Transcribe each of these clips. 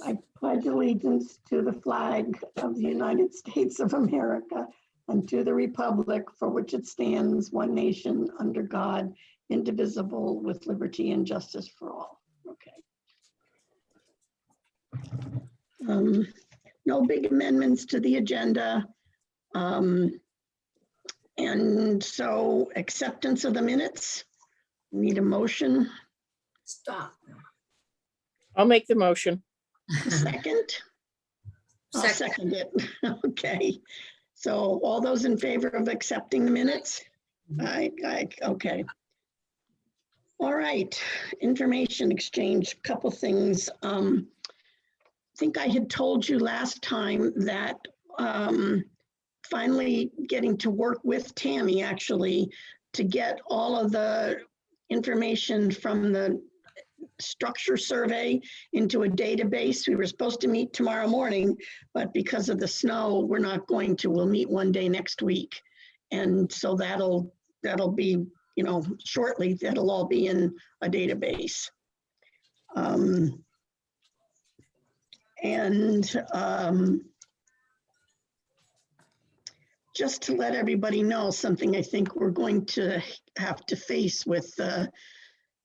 I pledge allegiance to the flag of the United States of America and to the republic for which it stands, one nation, under God, indivisible, with liberty and justice for all. Okay. No big amendments to the agenda. And so acceptance of the minutes. Need a motion. Stop. I'll make the motion. A second? I'll second it. Okay. So all those in favor of accepting the minutes? Okay. All right. Information exchange, couple things. I think I had told you last time that finally getting to work with Tammy actually to get all of the information from the structure survey into a database. We were supposed to meet tomorrow morning, but because of the snow, we're not going to. We'll meet one day next week. And so that'll be, shortly, that'll all be in a database. Just to let everybody know, something I think we're going to have to face with the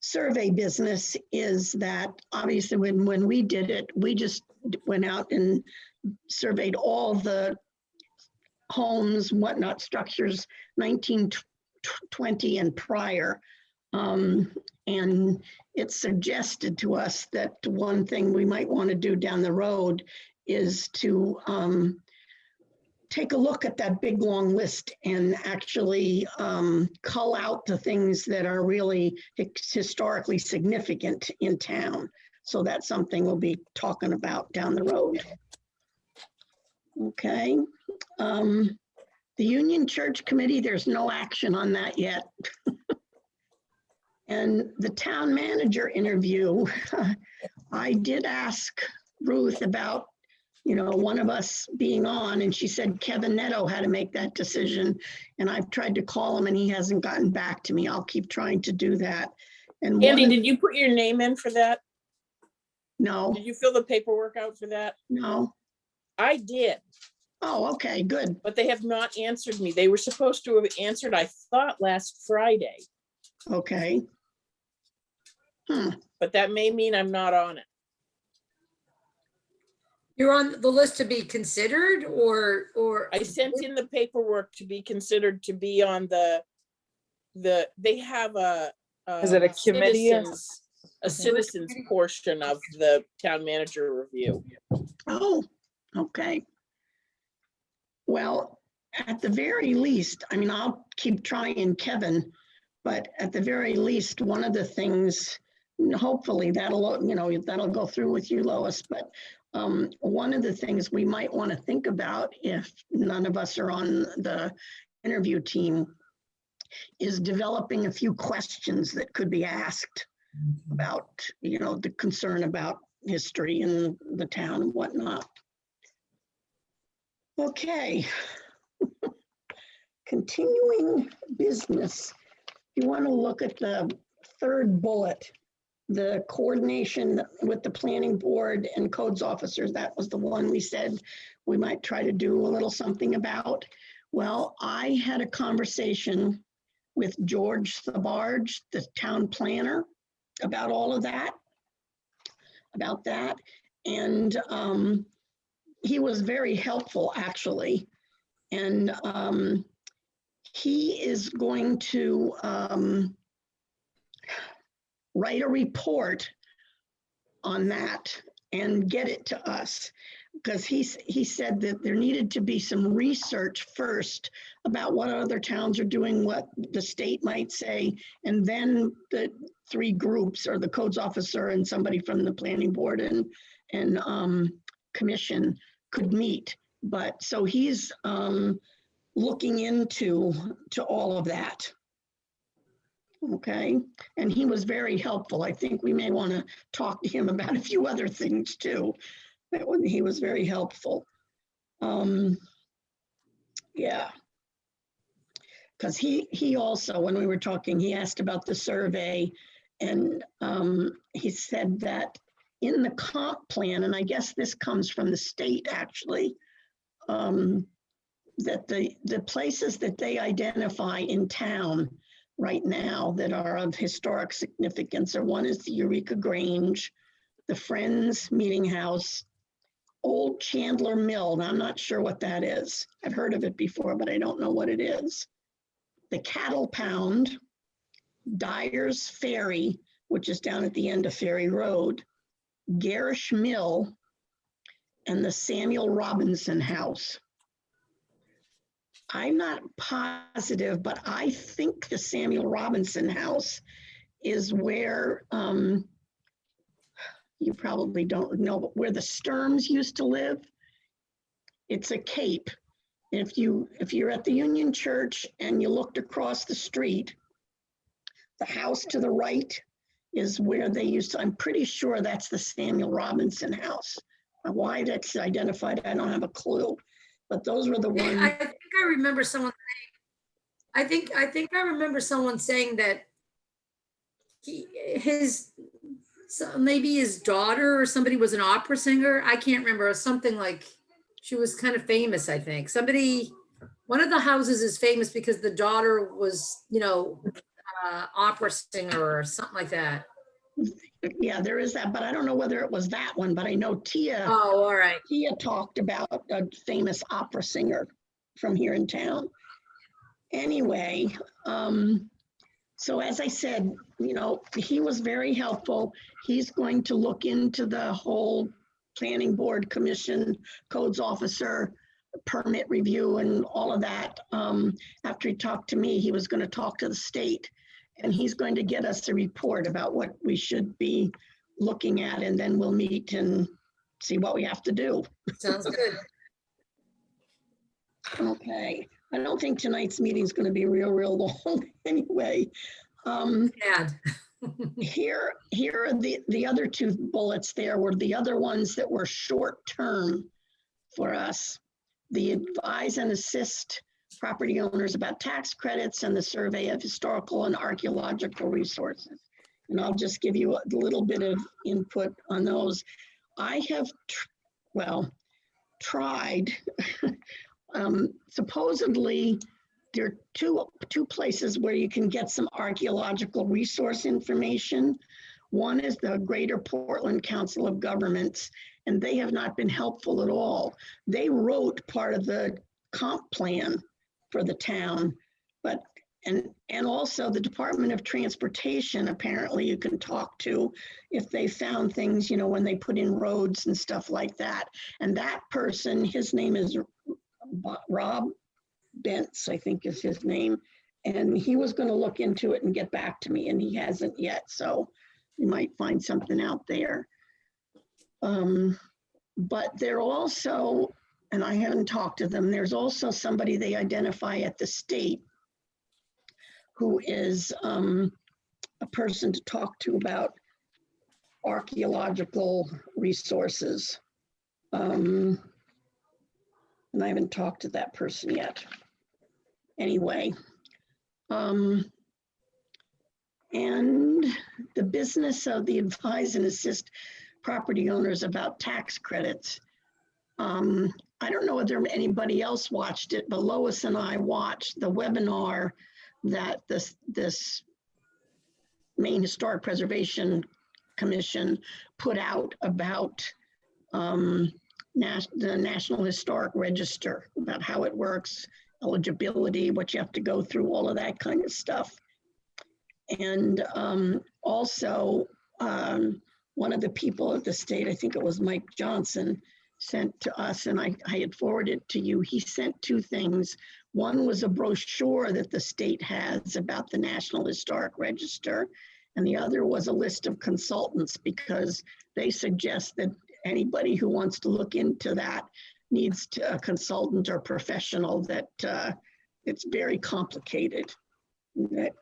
survey business is that obviously when we did it, we just went out and surveyed all the homes, whatnot, structures, 1920 and prior. And it suggested to us that one thing we might want to do down the road is to take a look at that big long list and actually cull out the things that are really historically significant in town. So that's something we'll be talking about down the road. Okay. The Union Church Committee, there's no action on that yet. And the town manager interview, I did ask Ruth about one of us being on, and she said Kevin Netto had to make that decision. And I've tried to call him and he hasn't gotten back to me. I'll keep trying to do that. And Andy, did you put your name in for that? No. Did you fill the paperwork out for that? No. I did. Oh, okay, good. But they have not answered me. They were supposed to have answered, I thought, last Friday. Okay. But that may mean I'm not on it. You're on the list to be considered or I sent in the paperwork to be considered to be on they have Is it a committee? a citizens portion of the town manager review. Oh, okay. Well, at the very least, I mean, I'll keep trying Kevin, but at the very least, one of the things, hopefully that'll go through with you, Lois, but one of the things we might want to think about if none of us are on the interview team is developing a few questions that could be asked about, the concern about history in the town and whatnot. Okay. Continuing business. You want to look at the third bullet, the coordination with the planning board and codes officers. That was the one we said we might try to do a little something about. Well, I had a conversation with George Thabarge, the town planner, about all of that, And he was very helpful, actually. And he is going to write a report on that and get it to us, because he said that there needed to be some research first about what other towns are doing, what the state might say, and then the three groups, or the codes officer and somebody from the planning board and commission, could meet. But so he's looking into all of that. Okay, and he was very helpful. I think we may want to talk to him about a few other things too. But he was very helpful. Yeah, because he also, when we were talking, he asked about the survey, and he said that in the comp plan, and I guess this comes from the state actually, that the places that they identify in town right now that are of historic significance are, one is the Eureka Grange, the Friends Meeting House, Old Chandler Mill, and I'm not sure what that is. I've heard of it before, but I don't know what it is. The Cattle Pound, Dyer's Ferry, which is down at the end of Ferry Road, Garish Mill, and the Samuel Robinson House. I'm not positive, but I think the Samuel Robinson House is where, you probably don't know, but where the Sturms used to live. It's a cape. If you're at the Union Church and you looked across the street, the house to the right is where they used to, I'm pretty sure that's the Samuel Robinson House. Why that's identified, I don't have a clue. But those were the ones. I think I remember someone saying, I think I remember someone saying that maybe his daughter or somebody was an opera singer. I can't remember, something like, she was kind of famous, I think. One of the houses is famous because the daughter was, opera singer or something like that. Yeah, there is that, but I don't know whether it was that one, but I know Tia. Oh, all right. Tia talked about a famous opera singer from here in town. Anyway, so as I said, he was very helpful. He's going to look into the whole planning board, commission, codes officer, permit review and all of that. After he talked to me, he was going to talk to the state, and he's going to get us a report about what we should be looking at, and then we'll meet and see what we have to do. Sounds good. Okay. I don't think tonight's meeting is going to be real long anyway. Yeah. Here are the other two bullets there were the other ones that were short term for us. The advise and assist property owners about tax credits and the survey of historical and archaeological resources. And I'll just give you a little bit of input on those. I have, tried. Supposedly, there are two places where you can get some archaeological resource information. One is the Greater Portland Council of Governments, and they have not been helpful at all. They wrote part of the comp plan for the town, but and also the Department of Transportation, apparently you can talk to if they found things, when they put in roads and stuff like that. And that person, his name is Rob Bentz, I think is his name. And he was going to look into it and get back to me, and he hasn't yet. So you might find something out there. But they're also, and I haven't talked to them, there's also somebody they identify at the state who is a person to talk to about archaeological resources. And I haven't talked to that person yet. Anyway, and the business of the advise and assist property owners about tax credits. I don't know whether anybody else watched it, but Lois and I watched the webinar that this Maine Historic Preservation Commission put out about the National Historic Register, about how it works, eligibility, what you have to go through, all of that kind of stuff. And also, one of the people at the state, I think it was Mike Johnson, sent to us, and I had forwarded it to you. He sent two things. One was a brochure that the state has about the National Historic Register, and the other was a list of consultants, because they suggest that anybody who wants to look into that needs a consultant or professional, that it's very complicated, that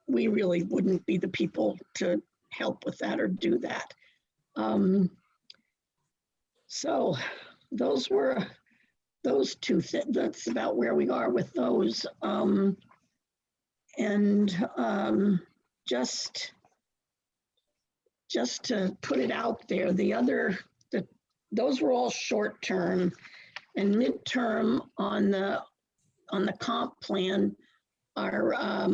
we really wouldn't be the people to help with that or do that. So those were those two things. That's about where we are with those. Just just to put it out there, those were all short-term, and midterm on the comp plan are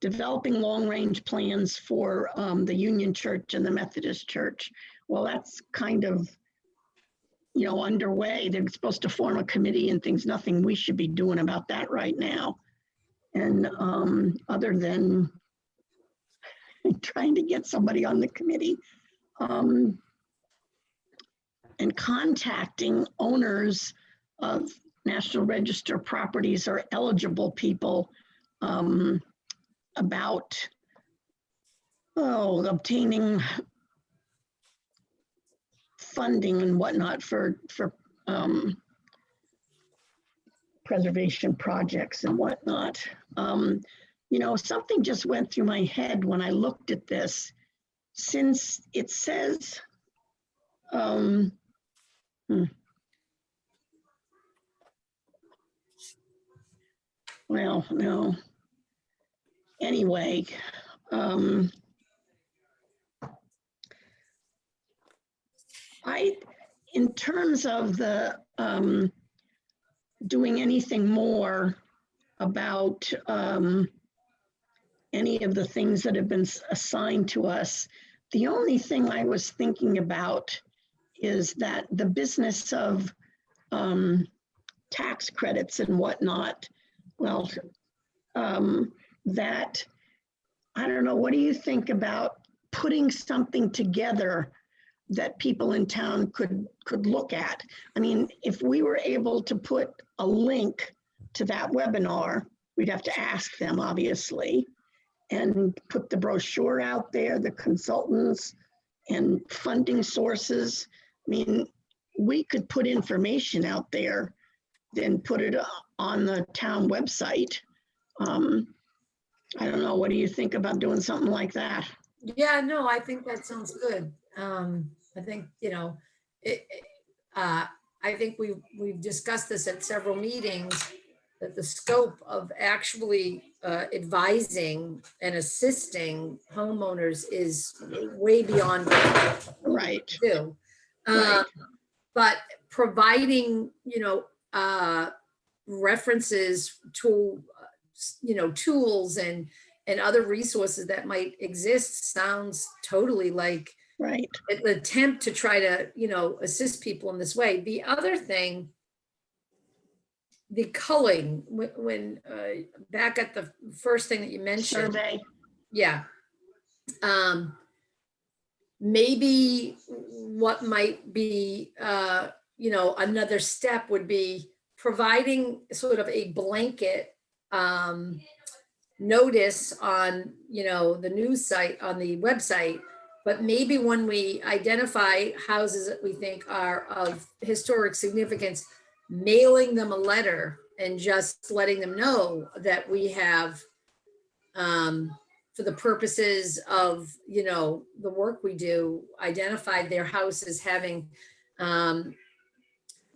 developing long-range plans for the Union Church and the Methodist Church. Well, that's kind of, underway. They're supposed to form a committee and things, nothing we should be doing about that right now. And other than trying to get somebody on the committee and contacting owners of National Register properties or eligible people about obtaining funding and whatnot for preservation projects and whatnot. Something just went through my head when I looked at this. Since it says, well, no. Anyway, in terms of the doing anything more about any of the things that have been assigned to us, the only thing I was thinking about is that the business of tax credits and whatnot, well, that, I don't know, what do you think about putting something together that people in town could look at? I mean, if we were able to put a link to that webinar, we'd have to ask them, obviously, and put the brochure out there, the consultants and funding sources. I mean, we could put information out there, then put it on the town website. I don't know, what do you think about doing something like that? Yeah, no, I think that sounds good. I think, I think we've discussed this at several meetings, that the scope of actually advising and assisting homeowners is way beyond what we Right. do. Right. But providing, references to, tools and other resources that might exist sounds totally like Right. an attempt to try to, assist people in this way. The other thing, the culling, when back at the first thing that you mentioned. Survey. Yeah. Maybe what might be, another step would be providing sort of a blanket notice on, the news site, on the website. But maybe when we identify houses that we think are of historic significance, mailing them a letter and just letting them know that we have, for the purposes of, the work we do, identified their house as having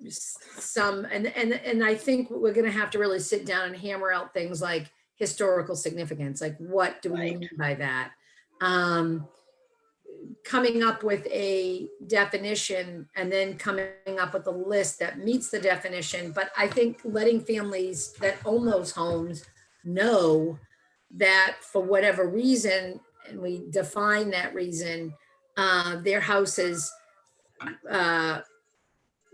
some, and I think we're gonna have to really sit down and hammer out things like historical significance, like what do we Right. mean by that? Coming up with a definition and then coming up with a list that meets the definition. But I think letting families that own those homes know that for whatever reason, and we define that reason, their houses,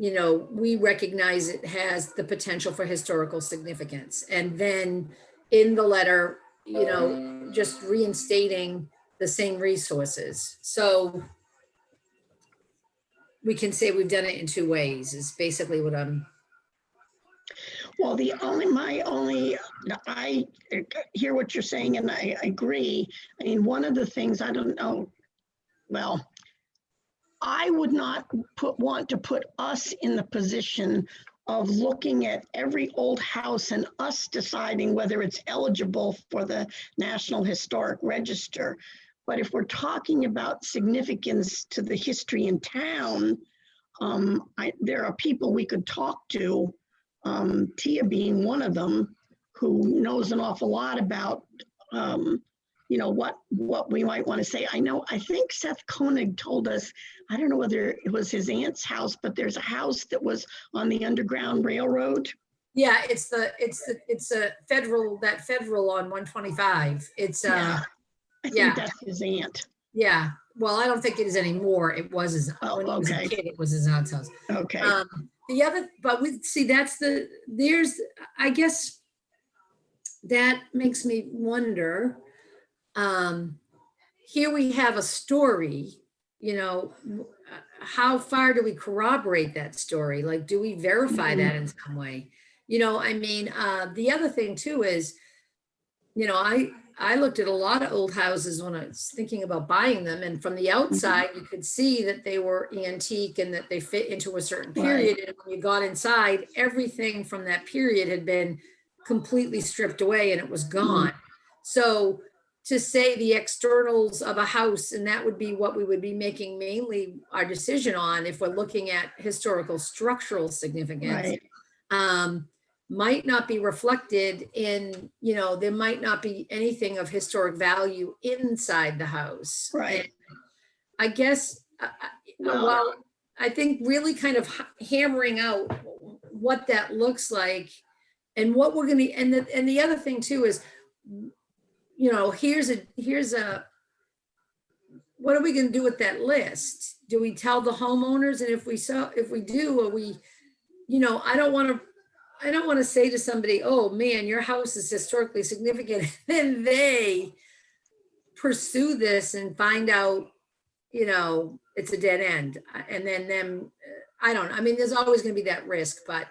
we recognize it has the potential for historical significance. And then in the letter, just reinstating the same resources. So we can say we've done it in two ways, is basically what I'm. Well, I hear what you're saying and I agree. I mean, one of the things, I don't know, well, I would not want to put us in the position of looking at every old house and us deciding whether it's eligible for the National Historic Register. But if we're talking about significance to the history in town, there are people we could talk to, Tia being one of them, who knows an awful lot about what we might want to say. I think Seth Koenig told us, I don't know whether it was his aunt's house, but there's a house that was on the Underground Railroad. Yeah, it's a federal on 125. It's Yeah, I yeah. think that's his aunt. yeah. Well, I don't think it is anymore. It was his, Oh, when he was a okay. kid, it was his aunt's house. Okay, The other, but we see I guess that makes me wonder. Here we have a story, how far do we corroborate that story? Like, do we verify that in some way? The other thing too is, I looked at a lot of old houses when I was thinking about buying them, and from the outside, you could see that they were antique and that they fit into a certain period. And when you got inside, everything from that period had been completely stripped away and it was gone. So to say the externals of a house, and that would be what we would be making mainly our decision on if we're looking at historical structural significance. right. Might not be reflected in, there might not be anything of historic value inside the house. Right. And I guess, well, I think really kind of hammering out what that looks like and what we're going to, and the other thing too is, here's a, what are we going to do with that list? Do we tell the homeowners? And if we do, are we, I don't want to say to somebody, oh man, your house is historically significant. Then they pursue this and find out, it's a dead end. And then I don't know. I mean, there's always going to be that risk, but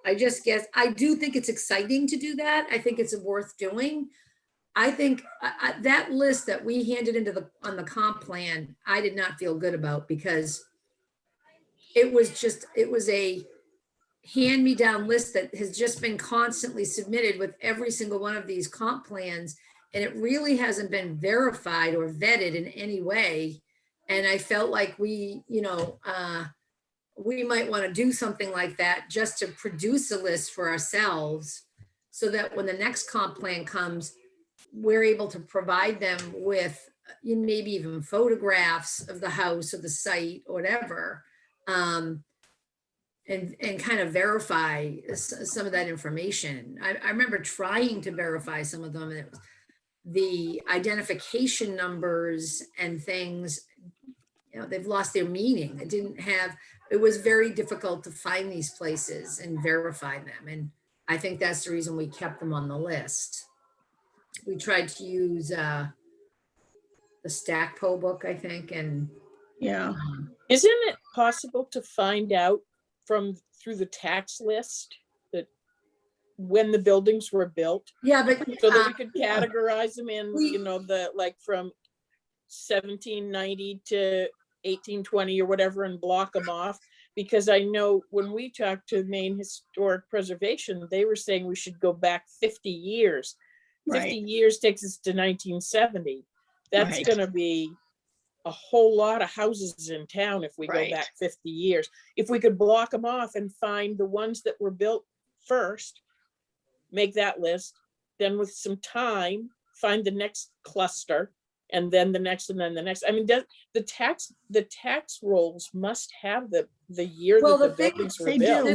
I just guess, I do think it's exciting to do that. I think it's worth doing. I think that list that we handed on the comp plan, I did not feel good about because it was a hand-me-down list that has just been constantly submitted with every single one of these comp plans, and it really hasn't been verified or vetted in any way. And I felt like we might want to do something like that just to produce a list for ourselves so that when the next comp plan comes, we're able to provide them with maybe even photographs of the house or the site or whatever. And kind of verify some of that information. I remember trying to verify some of them, and it was the identification numbers and things, they've lost their meaning. It was very difficult to find these places and verify them. And I think that's the reason we kept them on the list. We tried to use the Stackpole book, I think, and Yeah. Isn't it possible to find out through the tax list that when the buildings were built, yeah, but so that we could categorize them in, from 1790 to 1820 or whatever, and block them off? Because I know when we talked to Maine Historic Preservation, they were saying we should go back 50 years. 50 years takes us to 1970. That's going to be a whole lot of houses in town if we go back 50 years. If we could block them off and find the ones that were built first, make that list, then with some time, find the next cluster, and then the next, and then the next. I mean, the tax rolls must have the year that the buildings were built.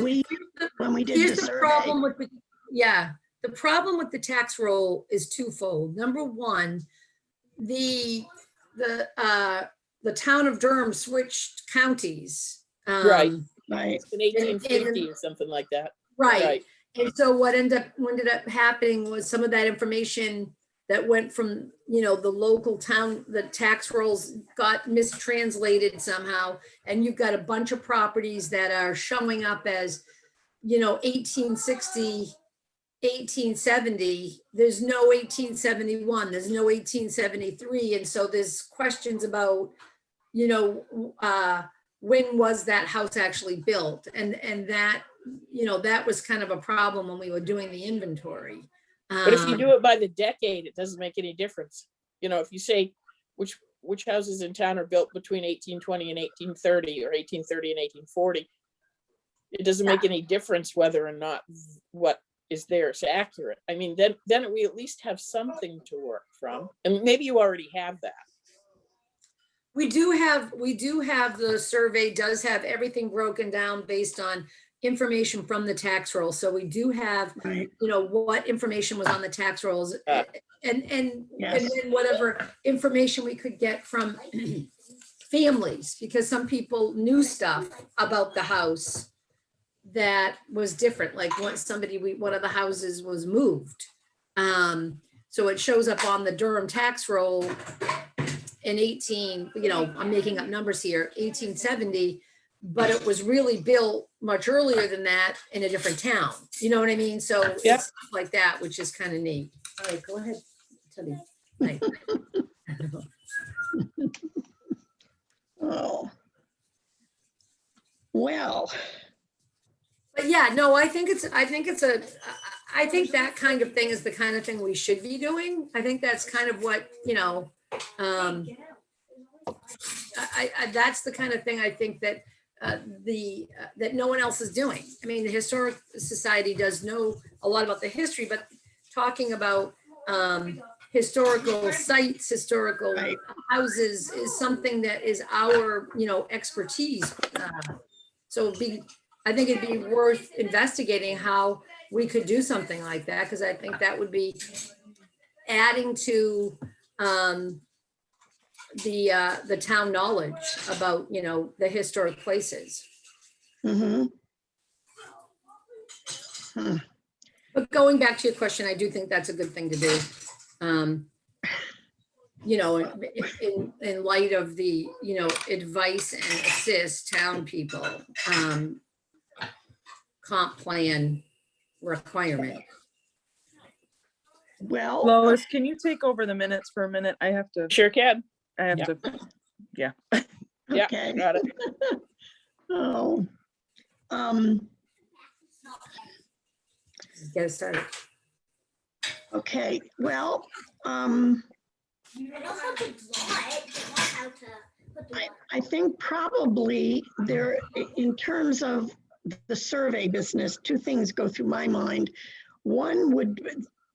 When we did Here's the the survey. problem with the problem with the tax roll is twofold. Number one, the town of Durham switched counties. Right. Right. In 1850 or something like that. Right. And so what ended up happening was some of that information that went from, the local town, the tax rolls got mistranslated somehow. And you've got a bunch of properties that are showing up as, 1860, 1870, there's no 1871, there's no 1873. And so there's questions about, when was that house actually built? And that, that was kind of a problem when we were doing the inventory. But if you do it by the decade, it doesn't make any difference. If you say which houses in town are built between 1820 and 1830 or 1830 and 1840, it doesn't make any difference whether or not what is theirs accurate? I mean, then we at least have something to work from, and maybe you already have that. We do have the survey does have everything broken down based on information from the tax roll. So we do have, Right. what information was on the tax rolls and Yes. then whatever information we could get from families, because some people knew stuff about the house that was different. Like one of the houses was moved. So it shows up on the Durham tax roll in I'm making up numbers here, 1870, but it was really built much earlier than that in a different town. You know what I mean? So Yeah. it's stuff like that, which is kind of neat. All right, go ahead, Tubby. Right. Oh. Well, But yeah, no, I think that kind of thing is the kind of thing we should be doing. I think that's kind of what, that's the kind of thing I think that that no one else is doing. I mean, the Historic Society does know a lot about the history, but talking about historical sites, historical Right. houses is something that is our, expertise. So I think it'd be worth investigating how we could do something like that, because I think that would be adding to the town knowledge about, the historic places. mhm. But going back to your question, I do think that's a good thing to do. In light of the, advice and assist town people, comp plan requirement. Well, Lois, can you take over the minutes for a minute? I have to, Sure can. Yeah. yeah. Yeah, okay. got it. Oh. Get it started. Okay, well, I think probably there, in terms of the survey business, two things go through my mind. One would,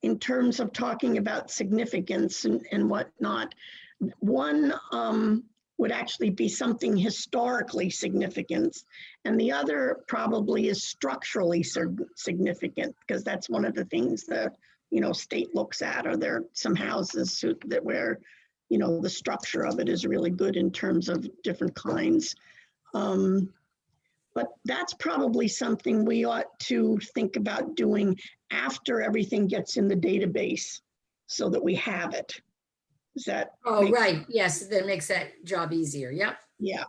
in terms of talking about significance and whatnot, one would actually be something historically significant. And the other probably is structurally significant, because that's one of the things the state looks at. Are there some houses that where the structure of it is really good in terms of different kinds. But that's probably something we ought to think about doing after everything gets in the database, so that we have it. Is that? Oh, right. Yes, that makes that job easier. Yep. Yeah.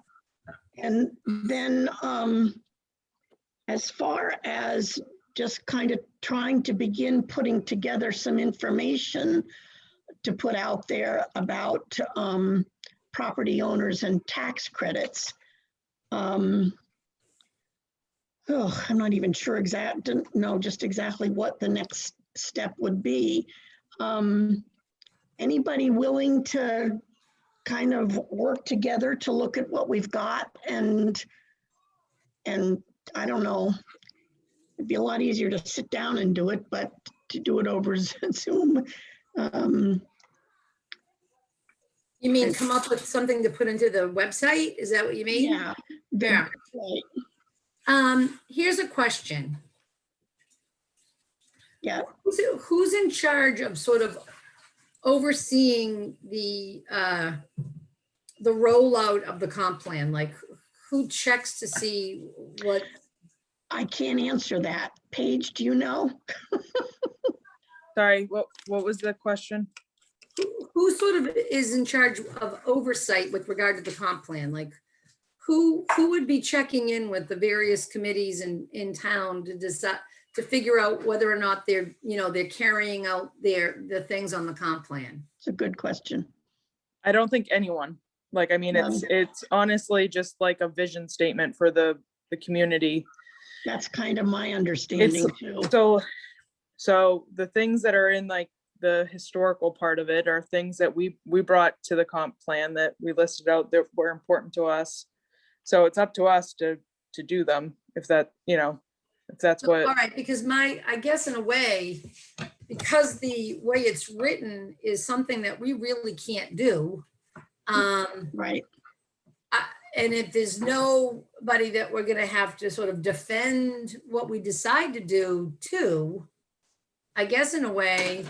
And then as far as just kind of trying to begin putting together some information to put out there about property owners and tax credits. I'm not even sure just exactly what the next step would be. Anybody willing to kind of work together to look at what we've got, and I don't know, it'd be a lot easier to sit down and do it, but to do it over Zoom. You mean come up with something to put into the website? Is that what you mean? Yeah. Yeah. Right. Here's a question. Yeah. Who's in charge of sort of overseeing the rollout of the comp plan? Like, who checks to see what? I can't answer that. Paige, do you know? Sorry, what was the question? Who sort of is in charge of oversight with regard to the comp plan? Like, who would be checking in with the various committees in town to decide, to figure out whether or not they're carrying out the things on the comp plan? It's a good question. I don't think anyone. Like, I mean, it's honestly just like a vision statement for the community. That's kind of my understanding too. So the things that are in like the historical part of it are things that we brought to the comp plan that we listed out that were important to us. So it's up to us to do them, if that, if that's All what, right, because I guess in a way, because the way it's written is something that we really can't do. Right, And if there's nobody that we're gonna have to sort of defend what we decide to do to, I guess in a way,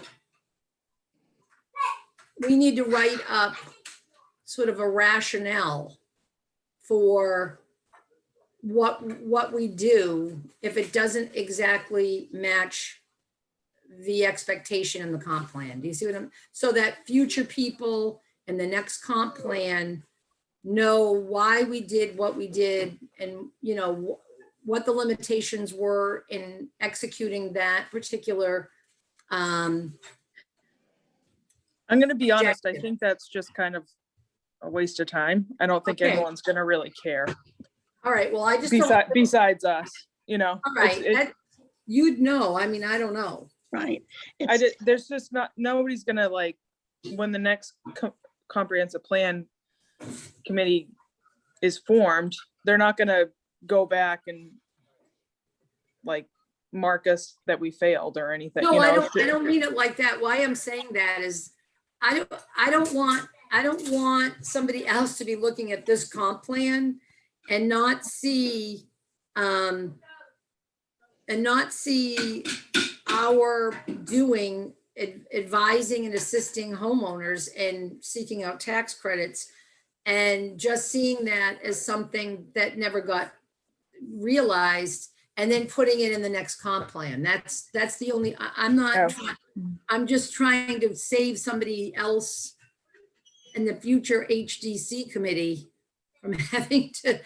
we need to write up sort of a rationale for what we do if it doesn't exactly match the expectation in the comp plan. Do you see what I'm, so that future people in the next comp plan know why we did what we did and, you know, what the limitations were in executing that particular, I'm gonna be honest, I objective. think that's just kind of a waste of time. I don't think Okay. anyone's gonna really care, All right, well, I just don't, besides us, you know? all It's- right, it- that- you'd know, I mean, I don't know. right. I It's, did, there's just not, nobody's gonna like, when the next comprehensive plan committee is formed, they're not gonna go back and like mark us that we failed or anything, No, you I know? don't mean it like that. Why I'm saying that is, I don't want somebody else to be looking at this comp plan and not see, and not see our doing, advising and assisting homeowners and seeking out tax credits, and just seeing that as something that never got realized, and then putting it in the next comp plan. That's the only, I'm not, Oh. I'm just trying to save somebody else in the future HDC committee from having to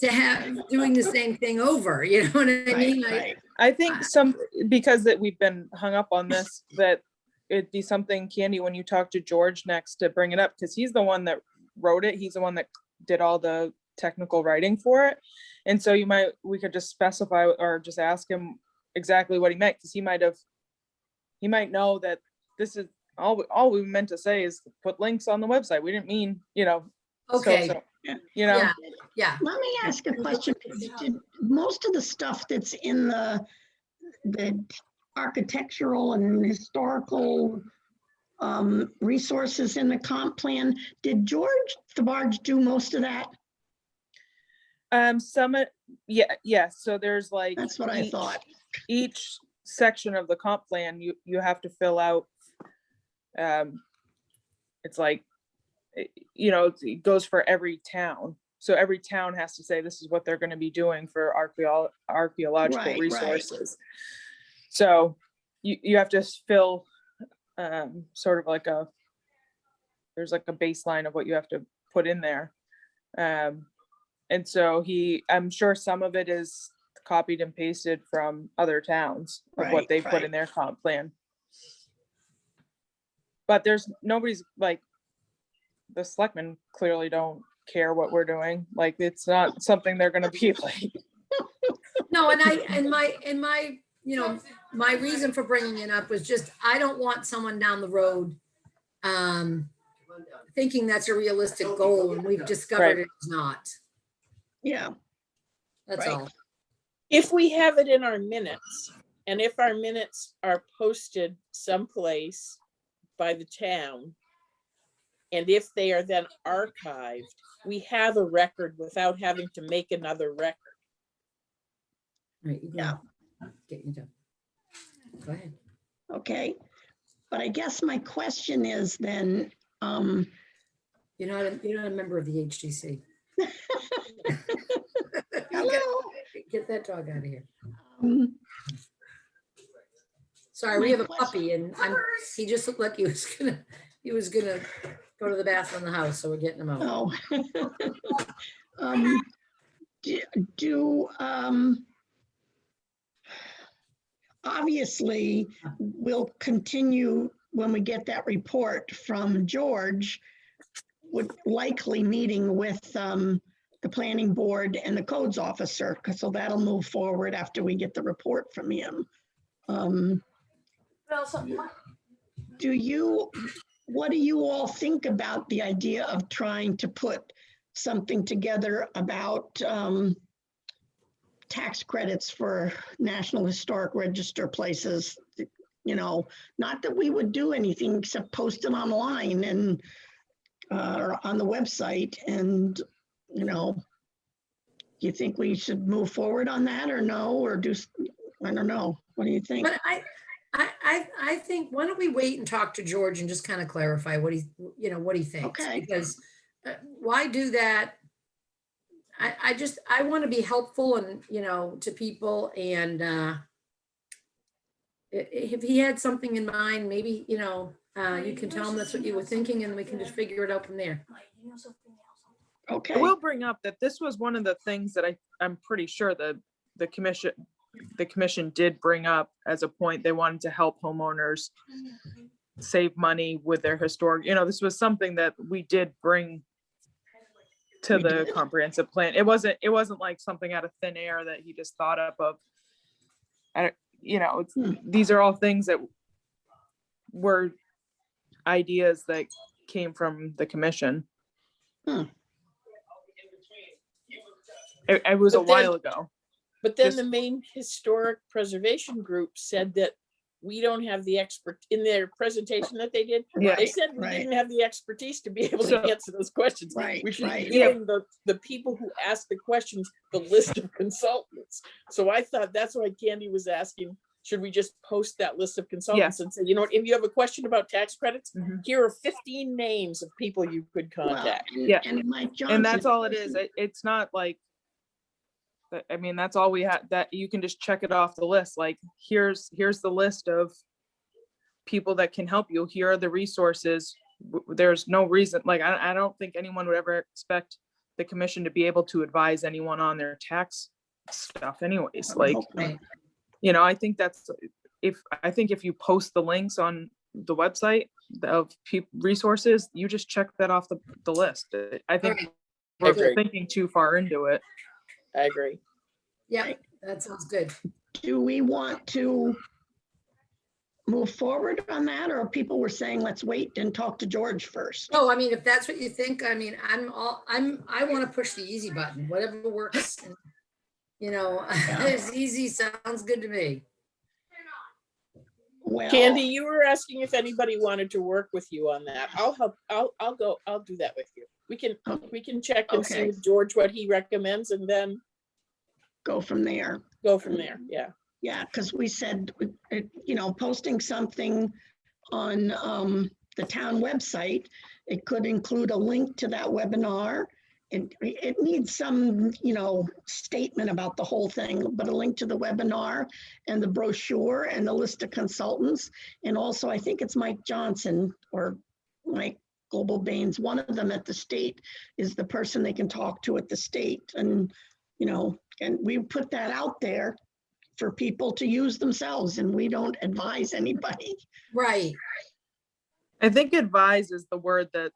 have, doing the same thing over, you know what I right, mean? right, I think because that we've been hung up on this, that it'd be something, Candy, when you talk to George next, to bring it up, because he's the one that wrote it. He's the one that did all the technical writing for it. And so we could just specify or just ask him exactly what he meant, because he might know that this is all we meant to say is put links on the website. We didn't mean, you know. Okay, You know, yeah, yeah. let me ask a question. Did most of the stuff that's in the architectural and historical resources in the comp plan, did George Thabarge do most of that? yeah, so there's like. That's what I thought. Each section of the comp plan, you have to fill out. It's like, you know, it goes for every town. So every town has to say this is what they're going to be doing for archaeological Right, right. resources. So you have to fill sort of like there's like a baseline of what you have to put in there. And so I'm sure some of it is copied and pasted from other towns of what Right, they put right. in their comp plan. But nobody's like, the selectmen clearly don't care what we're doing. Like, it's not something they're gonna be like. No, and my, you know, my reason for bringing it up was just, I don't want someone down the road thinking that's a realistic goal and we've discovered Right. it's not. Yeah, That's Right. all. If we have it in our minutes, and if our minutes are posted someplace by the town, and if they are then archived, we have a record without having to make another record. Right, you go. Yeah. Get you done. Go ahead. okay. But I guess my question is then, You're not a member of the HTC. hello? Get that dog out of here. Um, Sorry, we My have a question- puppy and he just looked like he was gonna go to the bathroom in the house, so we're getting him out. Oh. Um, obviously, we'll continue when we get that report from George, would likely meeting with the planning board and the codes officer, because so that'll move forward after we get the report from him. What do you all think about the idea of trying to put something together about tax credits for National Historic Register places, you know, not that we would do anything except post it online and or on the website. And, you know, do you think we should move forward on that or no, or do, I don't know. What do you think? But I think, why don't we wait and talk to George and just kind of clarify what he, you know, what he thinks? Okay. Because why do that? I want to be helpful and, you know, to people, and if he had something in mind, maybe, you know, you can tell him that's what you were thinking, and we can just figure it out from there. I Okay, will bring up that this was one of the things that I'm pretty sure the commission did bring up as a point. They wanted to help homeowners save money with their historic, you know, this was something that we did bring to We the did? comprehensive plan. It wasn't like something out of thin air that he just thought up of. You know, these are all things that were ideas that came from the commission. Hmm. It was a But then- while ago. But then Just- the Maine Historic Preservation Group said that we don't have the expert, in their presentation that they did, Yeah. they said we Right. didn't have the expertise to be able to So- answer those questions. Right, We should be right. giving the people who asked the questions the list of consultants. So I thought that's why Candy was asking, should we just post that list of consultants and say, you know what, if you have a question about tax credits, Mhm. here are 15 names of people you could well, contact. Yeah. and Mike Johnson. And that's all it is. It's not like, I mean, that's all we had, that you can just check it off the list. Like, here's the list of people that can help you. Here are the resources. There's no reason, like, I don't think anyone would ever expect the commission to be able to advise anyone on their tax stuff anyways. Like, Right. you know, I think if you post the links on the website of resources, you just check that off the list. I think Alright. we're Agree. thinking too far into it. I agree. Yeah, that sounds good. Do we want to move forward on that, or people were saying, let's wait and talk to George first? No, I mean, if that's what you think, I mean, I want to push the easy button, whatever works. And, you know, it's easy, sounds good to me. Well, Candy, you were asking if anybody wanted to work with you on that. I'll help. I'll do that with you. We can check and see Okay. with George what he recommends and then go from there. go from there. Yeah. Yeah, because we said, you know, posting something on the town website, it could include a link to that webinar. It needs some, you know, statement about the whole thing, but a link to the webinar and the brochure and the list of consultants. And also, I think it's Mike Johnson or Mike Global Baines, one of them at the state is the person they can talk to at the state. And, you know, and we put that out there for people to use themselves, and we don't advise anybody. Right, I think advise is the word that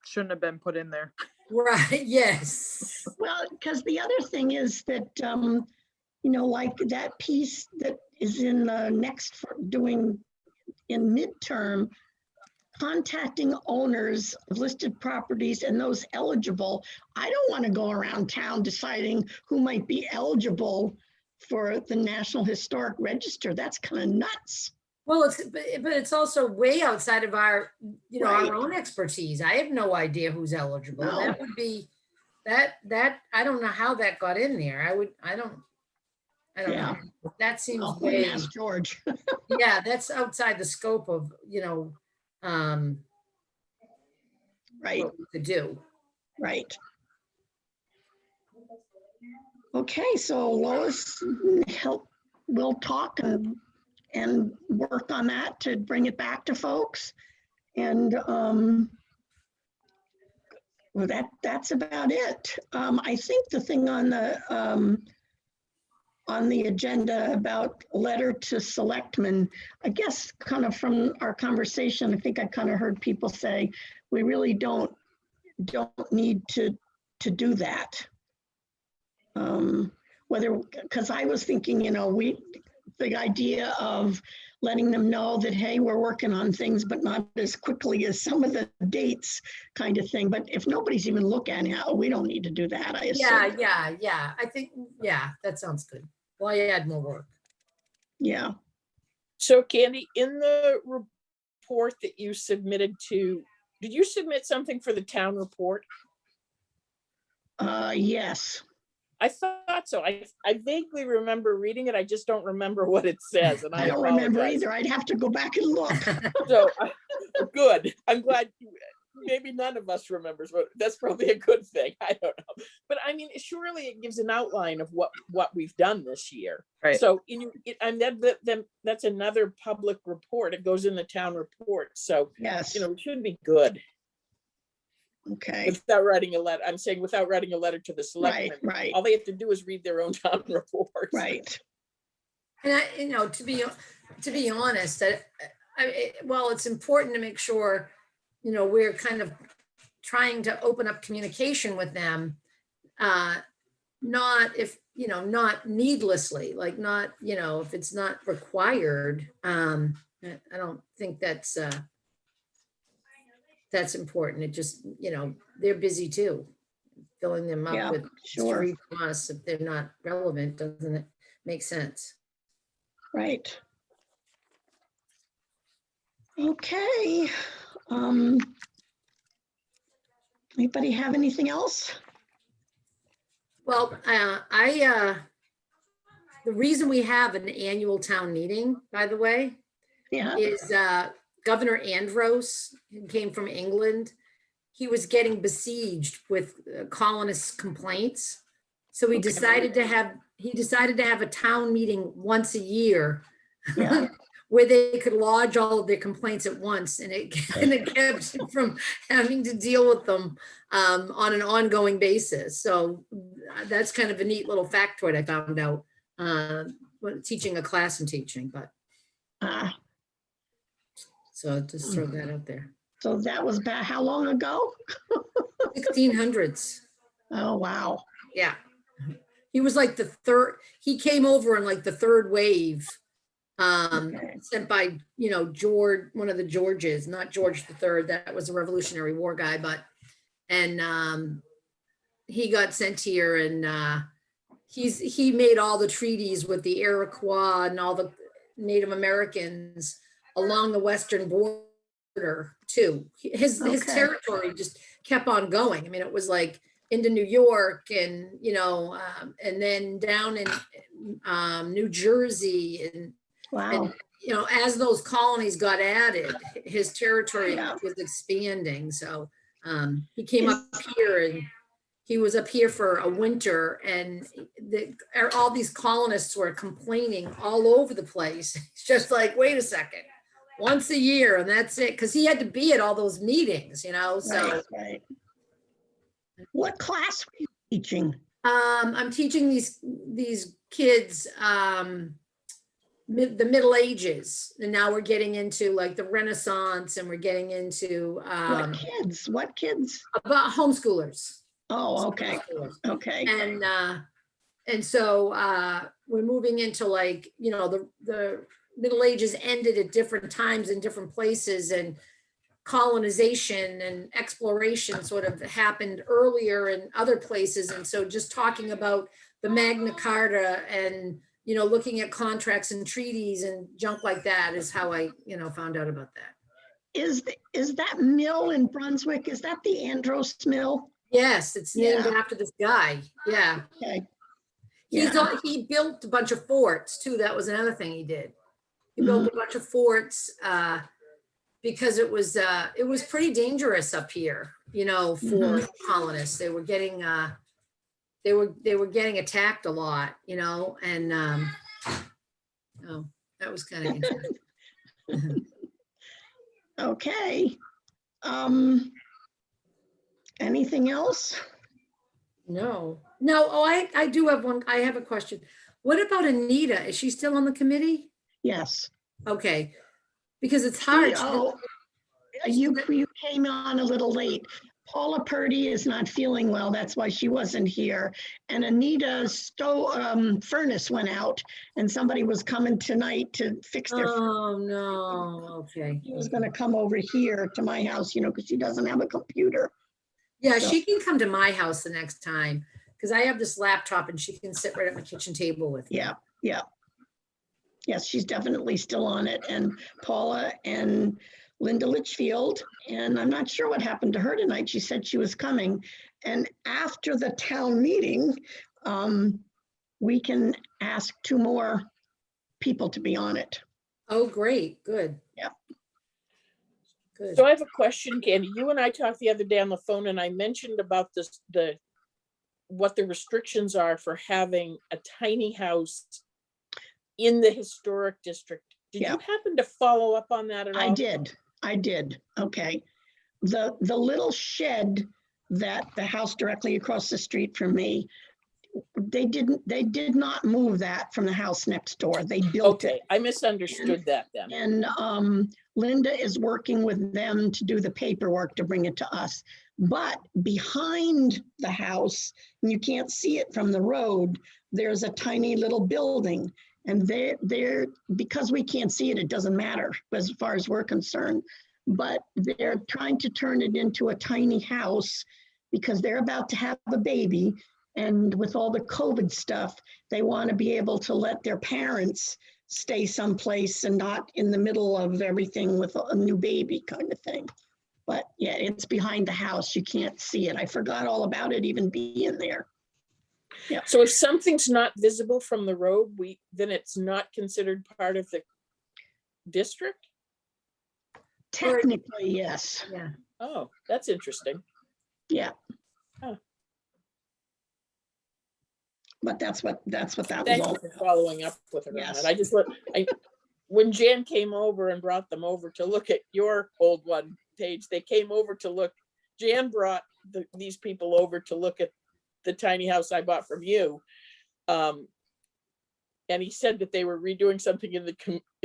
shouldn't have been put in there. right, yes. Well, because the other thing is that, you know, like that piece that is in the next doing in midterm, contacting owners of listed properties and those eligible. I don't want to go around town deciding who might be eligible for the National Historic Register. That's kind of nuts. Well, but it's also way outside of our, you know, Right. our own expertise. I have no idea who's eligible. No. That would be, that, I don't know how that got in there. I don't Yeah. know. That seems Well, way, ask George. yeah, that's outside the scope of, you know, Right, what we could do. right. Okay, so Lois, we'll talk and work on that to bring it back to folks. And well, that's about it. I think the thing on the agenda about letter to selectmen, I guess kind of from our conversation, I think I kind of heard people say, we really don't need to do that. Whether, because I was thinking, you know, the idea of letting them know that, hey, we're working on things, but not as quickly as some of the dates kind of thing. But if nobody's even looking at it, we don't need to do that, I Yeah, assume. yeah. I think, yeah, that sounds good. Why add more work? Yeah. So Candy, in the report that you submitted did you submit something for the town report? Yes. I thought so. I vaguely remember reading it. I just don't remember what it says, and I I don't remember apologize. either. I'd have to go back and look. So good. I'm glad. Maybe none of us remembers, but that's probably a good thing. I don't know. But I mean, surely it gives an outline of what we've done this year. Right. So that's another public report. It goes in the town report. So, Yes. it should be good Okay. without writing a letter. I'm saying without writing a letter to the Right, selectmen. right, All they have to do is read their own town reports. right. And to be honest, well, it's important to make sure, we're kind of trying to open up communication with them. Not not needlessly, like not, if it's not required. I don't think that's important. It just, they're busy too. Filling them Yeah, up with sure. history from us, if they're not relevant, doesn't it make sense? Right. Okay. Um, Anybody have anything else? Well, the reason we have an annual town meeting, by the way, Yeah, is Governor Andros, who came from England. He was getting besieged with colonist complaints. So he Okay. decided to have a town meeting once a year yeah, where they could lodge all of their complaints at once, and it kept him from having to deal with them on an ongoing basis. So that's kind of a neat little factoid I found out when teaching a class and teaching, but ah, so just throw that out there. so that was back, how long ago? 1600s. Oh, wow. Yeah. He was like he came over in like the third wave, Okay. sent by, George, one of the Georges, not George III, that was a Revolutionary War guy, and he got sent here, and he made all the treaties with the Iroquois and all the Native Americans along the western border too. His Okay. territory just kept on going. I mean, it was like into New York and, and then down in New Jersey and, Wow. as those colonies got added, his territory Yeah. was expanding. So he came up here, and he was up here for a winter, and all these colonists were complaining all over the place. It's just like, wait a second, once a year and that's it. Because he had to be at all those meetings, so. Right, right. What class were you teaching? I'm teaching these kids the Middle Ages, and now we're getting into like the Renaissance, and we're getting into What kids? about homeschoolers. Oh, okay, Homeschoolers. okay. And so we're moving into like, the Middle Ages ended at different times in different places, and colonization and exploration sort of happened earlier in other places. And so just talking about the Magna Carta and, looking at contracts and treaties and junk like that is how I, found out about that. Is that mill in Brunswick, is that the Andros Mill? Yes, it's named Yeah. after this guy. Yeah. Okay. He built a bunch of forts too. That was another thing he did. He built a bunch of forts because it was pretty dangerous up here, for colonists. They were getting getting attacked a lot, and that was kind of interesting. Okay. Anything else? No. Oh, I do have one. I have a question. What about Anita? Is she still on the committee? Yes. Okay. Because it's hard. Oh, you came on a little late. Paula Purdy is not feeling well. That's why she wasn't here. And Anita's furnace went out and somebody was coming tonight to fix their. Oh, no, okay. She was gonna come over here to my house, you know, because she doesn't have a computer. Yeah, So- she can come to my house the next time, because I have this laptop and she can sit right at my kitchen table with me. Yeah, yeah. Yes, she's definitely still on it. And Paula and Linda Litchfield, and I'm not sure what happened to her tonight. She said she was coming. And after the town meeting, we can ask 2 more people to be on it. Oh, great, good. Yeah. Good. So I have a question, Candy. You and I talked the other day on the phone and I mentioned about this, what the restrictions are for having a tiny house in the historic district. Did Yeah. you happen to follow up on that at all? I did. Okay. The little shed that the house directly across the street from me, they did not move that from the house next door. They built it. Okay, I misunderstood that then. And Linda is working with them to do the paperwork to bring it to us. But behind the house, and you can't see it from the road, there's a tiny little building. And they're because we can't see it, it doesn't matter as far as we're concerned. But they're trying to turn it into a tiny house because they're about to have a baby. And with all the COVID stuff, they want to be able to let their parents stay someplace and not in the middle of everything with a new baby kind of thing. But yeah, it's behind the house. You can't see it. I forgot all about it even being there. So if something's not visible from the road, then it's not considered part of the district? Technically, yes. Yeah. Oh, that's interesting. Yeah. Huh. But that's what that was Thank all. you for following up with her on Yes. that. When Jan came over and brought them over to look at your old one, Paige, they came over to look. Jan brought these people over to look at the tiny house I bought from you. And he said that they were redoing something in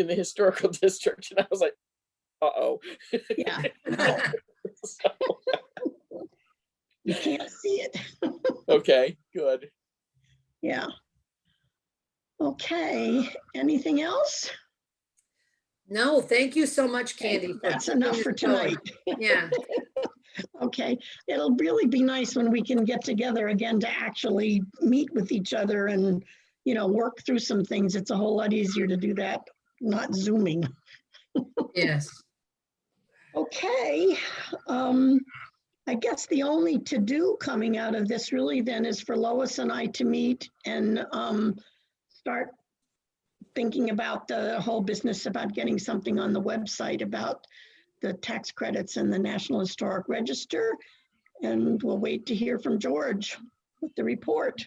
the historical district. And I was like, uh-oh. Yeah. You can't see it. Okay, good. Yeah. Okay. Anything else? No, thank you so much, Candy. That's keeping enough this for going. tonight. Yeah, Okay. It'll really be nice when we can get together again to actually meet with each other and, you know, work through some things. It's a whole lot easier to do that, not Zooming. yes. Okay. I guess the only to-do coming out of this really then is for Lois and I to meet and start thinking about the whole business about getting something on the website about the tax credits and the National Historic Register. And we'll wait to hear from George with the report.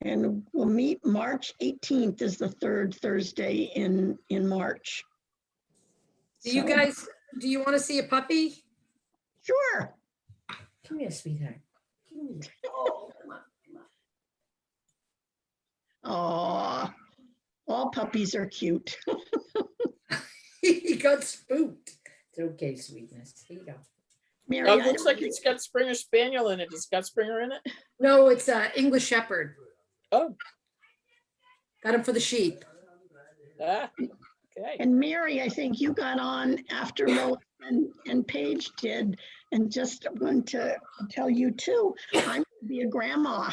And we'll meet March 18th is the 3rd Thursday in March. Do you So- guys, do you want to see a puppy? Sure. Come here, sweetheart. Come here. Aw, all puppies are cute. He got spooked. It's okay, sweetness. Here you go. Mary, Oh, I it looks don't like think- it's got Springer Spaniel in it. It's got Springer in it? No, it's English Shepherd. Oh, Got him for the sheep. okay. And Mary, I think you got on after Lois and Paige did, and just want to tell you too, I'm gonna be a grandma.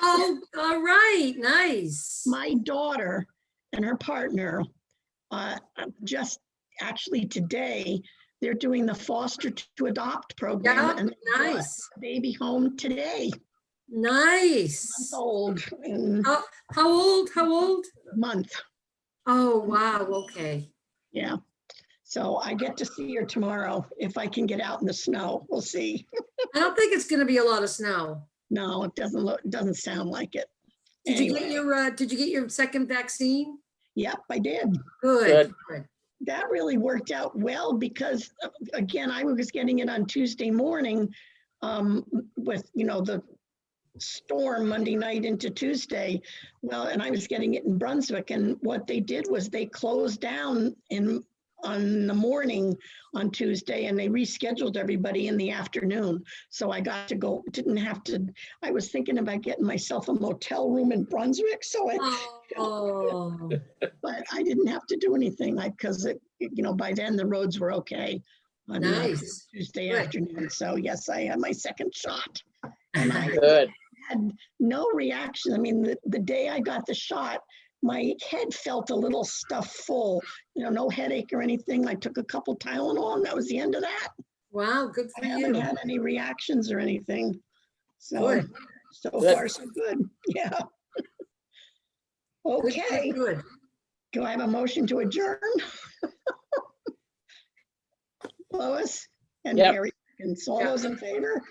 Oh, all right, nice. My daughter and her partner, just actually today, they're doing the foster to adopt program. Yeah, And they brought nice, a baby home today, nice. old, in How old? How old? a month. Oh, wow, okay. Yeah. So I get to see her tomorrow if I can get out in the snow. We'll see. I don't think it's gonna be a lot of snow. No, it doesn't sound like it. Did you get Anyway, did you get your second vaccine? Yep, I did. Good, good. That really worked out well because again, I was getting it on Tuesday morning with, you know, the storm Monday night into Tuesday. Well, and I was getting it in Brunswick, and what they did was they closed down in on the morning on Tuesday, and they rescheduled everybody in the afternoon. So I got to go, didn't have to, I was thinking about getting myself a motel room in Brunswick, so Oh, but I didn't have to do anything, because by then the roads were okay on nice. Tuesday Good. afternoon. So yes, I had my second shot. And I Good. had no reaction. I mean, the day I got the shot, my head felt a little stuffed full, no headache or anything. I took a couple Tylenol and that was the end of that. Wow, good I for haven't you. had any reactions or anything. So, Good. so Good. far so good. Yeah. Good, Okay. good, good. Do I have a motion to adjourn? Lois and Yep. Gary, and so all Yep. those in favor?